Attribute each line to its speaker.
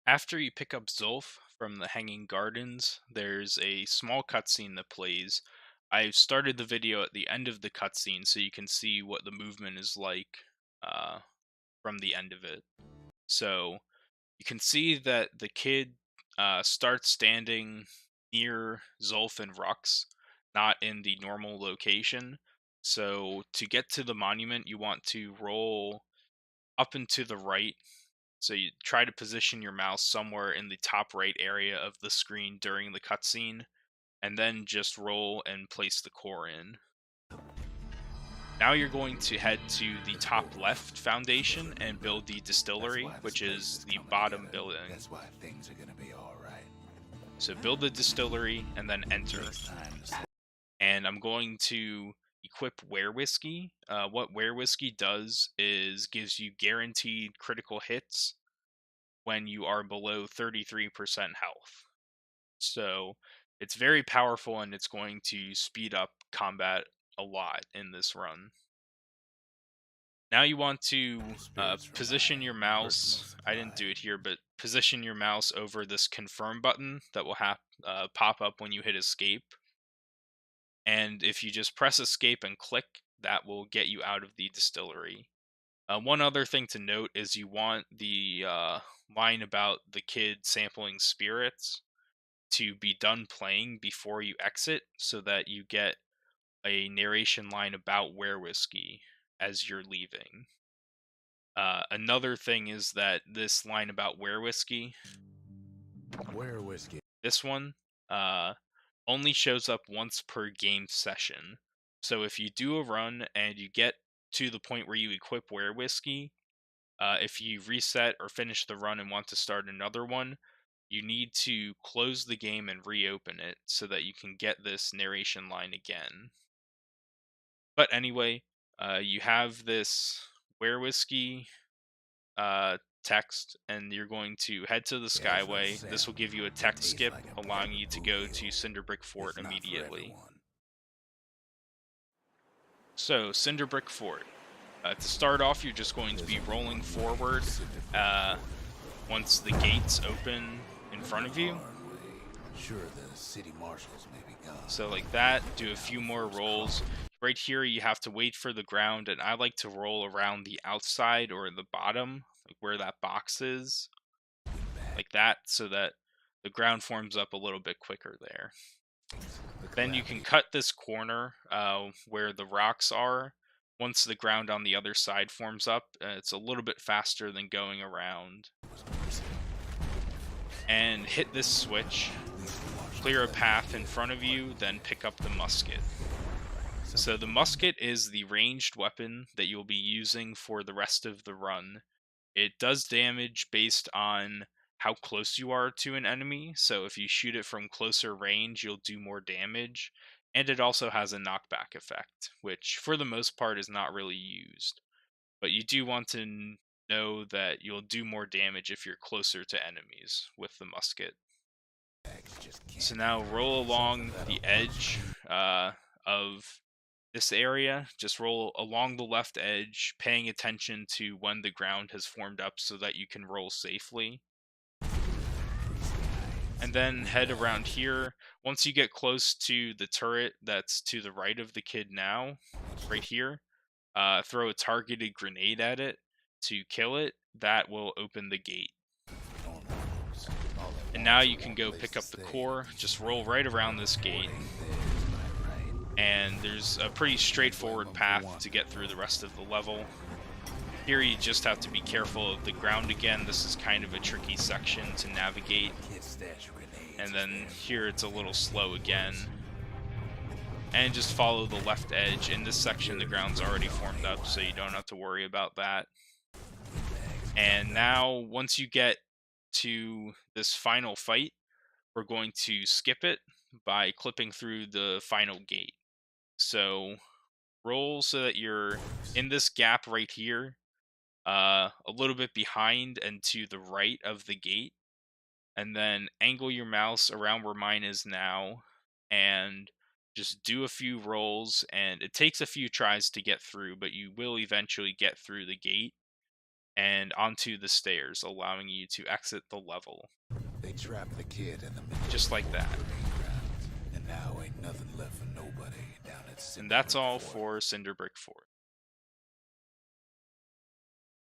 Speaker 1: After you pick up Zulf from the Hanging Gardens, there's a small cutscene that plays. I started the video at the end of the cutscene so you can see what the movement is like uh, from the end of it. So you can see that the kid starts standing near Zulf and Rux, not in the normal location. So to get to the monument, you want to roll up and to the right, so you try to position your mouse somewhere in the top right area of the screen during the cutscene, and then just roll and place the core in. Now you're going to head to the top left foundation and build the distillery, which is the bottom building.
Speaker 2: That's why things are gonna be all right.
Speaker 1: So build the distillery and then enter.
Speaker 2: Takes time to slow
Speaker 1: And I'm going to equip Were Whiskey. What Were Whiskey does is gives you guaranteed critical hits when you are below 33% health. So it's very powerful and it's going to speed up combat a lot in this run. Now you want to
Speaker 2: spirits from
Speaker 1: position
Speaker 2: my
Speaker 1: your
Speaker 2: personal
Speaker 1: mouse. I didn't
Speaker 2: supply.
Speaker 1: do it here, but position your mouse over this confirm button that will pop up when you hit escape. And if you just press escape and click, that will get you out of the distillery. One other thing to note is you want the line about the kid sampling spirits to be done playing before you exit so that you get a narration line about Were Whiskey as you're leaving. Another thing is that this line about Were Whiskey,
Speaker 2: Where whiskey?
Speaker 1: this one, uh, only shows up once per game session. So if you do a run and you get to the point where you equip Were Whiskey, if you reset or finish the run and want to start another one, you need to close the game and reopen it so that you can get this narration line again. But anyway, you have this Were Whiskey text, and you're going to head to the
Speaker 2: Yeah, it's no
Speaker 1: Skyway. This will give
Speaker 2: sample.
Speaker 1: you a
Speaker 2: It
Speaker 1: text
Speaker 2: tastes
Speaker 1: skip,
Speaker 2: like a
Speaker 1: allowing
Speaker 2: blend
Speaker 1: you
Speaker 2: of
Speaker 1: to
Speaker 2: boot
Speaker 1: go to
Speaker 2: hill.
Speaker 1: Cinderbrick Fort
Speaker 2: It's not for
Speaker 1: immediately.
Speaker 2: everyone.
Speaker 1: So, Cinderbrick Fort. To start off, you're just going to
Speaker 2: There's
Speaker 1: be
Speaker 2: only
Speaker 1: rolling
Speaker 2: one way to
Speaker 1: forward
Speaker 2: Cinderbrick
Speaker 1: uh,
Speaker 2: Fort.
Speaker 1: once the gates open in front
Speaker 2: The
Speaker 1: of you.
Speaker 2: hard way. Sure, the city marshals may be gone,
Speaker 1: So like that,
Speaker 2: but
Speaker 1: do a
Speaker 2: now
Speaker 1: few
Speaker 2: the
Speaker 1: more
Speaker 2: fort's
Speaker 1: rolls.
Speaker 2: crumbled.
Speaker 1: Right here, you have to wait for the ground, and I like to roll around the outside or the bottom, like where that box is,
Speaker 2: Back,
Speaker 1: like that, so that the ground forms up a little bit quicker there.
Speaker 2: the
Speaker 1: Then you can
Speaker 2: calamity
Speaker 1: cut this corner where the rocks are. Once the ground on the other side forms up, it's a little bit faster than going around.
Speaker 2: was merciful.
Speaker 1: And hit this switch,
Speaker 2: At least the marshals
Speaker 1: clear a
Speaker 2: let me
Speaker 1: path in
Speaker 2: live.
Speaker 1: front of you, then pick up the musket. So the
Speaker 2: Something wrong?
Speaker 1: musket is the ranged weapon that you'll be using for the rest of the run. It does damage based on how close you are to an enemy, so if you shoot it from closer range, you'll do more damage. And it also has a knockback effect, which for the most part is not really used. But you do want to know that you'll do more damage if you're closer to enemies with the musket.
Speaker 2: Bags just
Speaker 1: So
Speaker 2: can't
Speaker 1: now
Speaker 2: hurt.
Speaker 1: roll
Speaker 2: Something
Speaker 1: along
Speaker 2: that'll
Speaker 1: the
Speaker 2: puncture
Speaker 1: edge
Speaker 2: me.
Speaker 1: of this area. Just roll along the left edge, paying attention to when the ground has formed up so that you can roll safely.
Speaker 2: These
Speaker 1: And
Speaker 2: guys,
Speaker 1: then
Speaker 2: we
Speaker 1: head around
Speaker 2: guys.
Speaker 1: here. Once you get close to the turret that's to the right of the kid now, right here, throw a targeted grenade at it to kill it. That will open the gate.
Speaker 2: Almost. All at
Speaker 1: And now
Speaker 2: once,
Speaker 1: you
Speaker 2: I
Speaker 1: can
Speaker 2: want
Speaker 1: go
Speaker 2: place
Speaker 1: pick
Speaker 2: to
Speaker 1: up the
Speaker 2: stay in a
Speaker 1: core.
Speaker 2: decent
Speaker 1: Just roll
Speaker 2: way.
Speaker 1: right around
Speaker 2: But
Speaker 1: this
Speaker 2: the port
Speaker 1: gate.
Speaker 2: ain't theirs by right.
Speaker 1: And there's a pretty
Speaker 2: Can't blame
Speaker 1: straightforward
Speaker 2: them for
Speaker 1: path to
Speaker 2: wanting
Speaker 1: get
Speaker 2: it,
Speaker 1: through the
Speaker 2: though.
Speaker 1: rest of the level. Here you just have to be careful of the ground again. This is kind of a tricky section to navigate.
Speaker 2: Kid stash grenades
Speaker 1: And
Speaker 2: is
Speaker 1: then
Speaker 2: their
Speaker 1: here it's a little slow
Speaker 2: worse.
Speaker 1: again. And just follow the left edge. In this section the
Speaker 2: Security's
Speaker 1: ground's
Speaker 2: really
Speaker 1: already
Speaker 2: gone
Speaker 1: formed up, so you don't
Speaker 2: haywire.
Speaker 1: have to worry about that.
Speaker 2: Windbags got
Speaker 1: And
Speaker 2: them.
Speaker 1: now once you get to this final fight, we're going to skip it by clipping through the final gate. So roll so that you're
Speaker 2: Wolves.
Speaker 1: in this gap right here, a little bit behind and to the right of the gate, and then angle your mouse around where mine is now, and just do a few rolls. And it takes a few tries to get through, but you will eventually get through the gate. and onto the stairs, allowing you to exit the level,
Speaker 2: They trapped the kid in the middle of
Speaker 1: just
Speaker 2: the
Speaker 1: like
Speaker 2: fort
Speaker 1: that.
Speaker 2: parade grounds, and now ain't nothing left for nobody down at
Speaker 1: And that's
Speaker 2: Cinderbrick
Speaker 1: all
Speaker 2: Fort.
Speaker 1: for Cinderbrick Fort.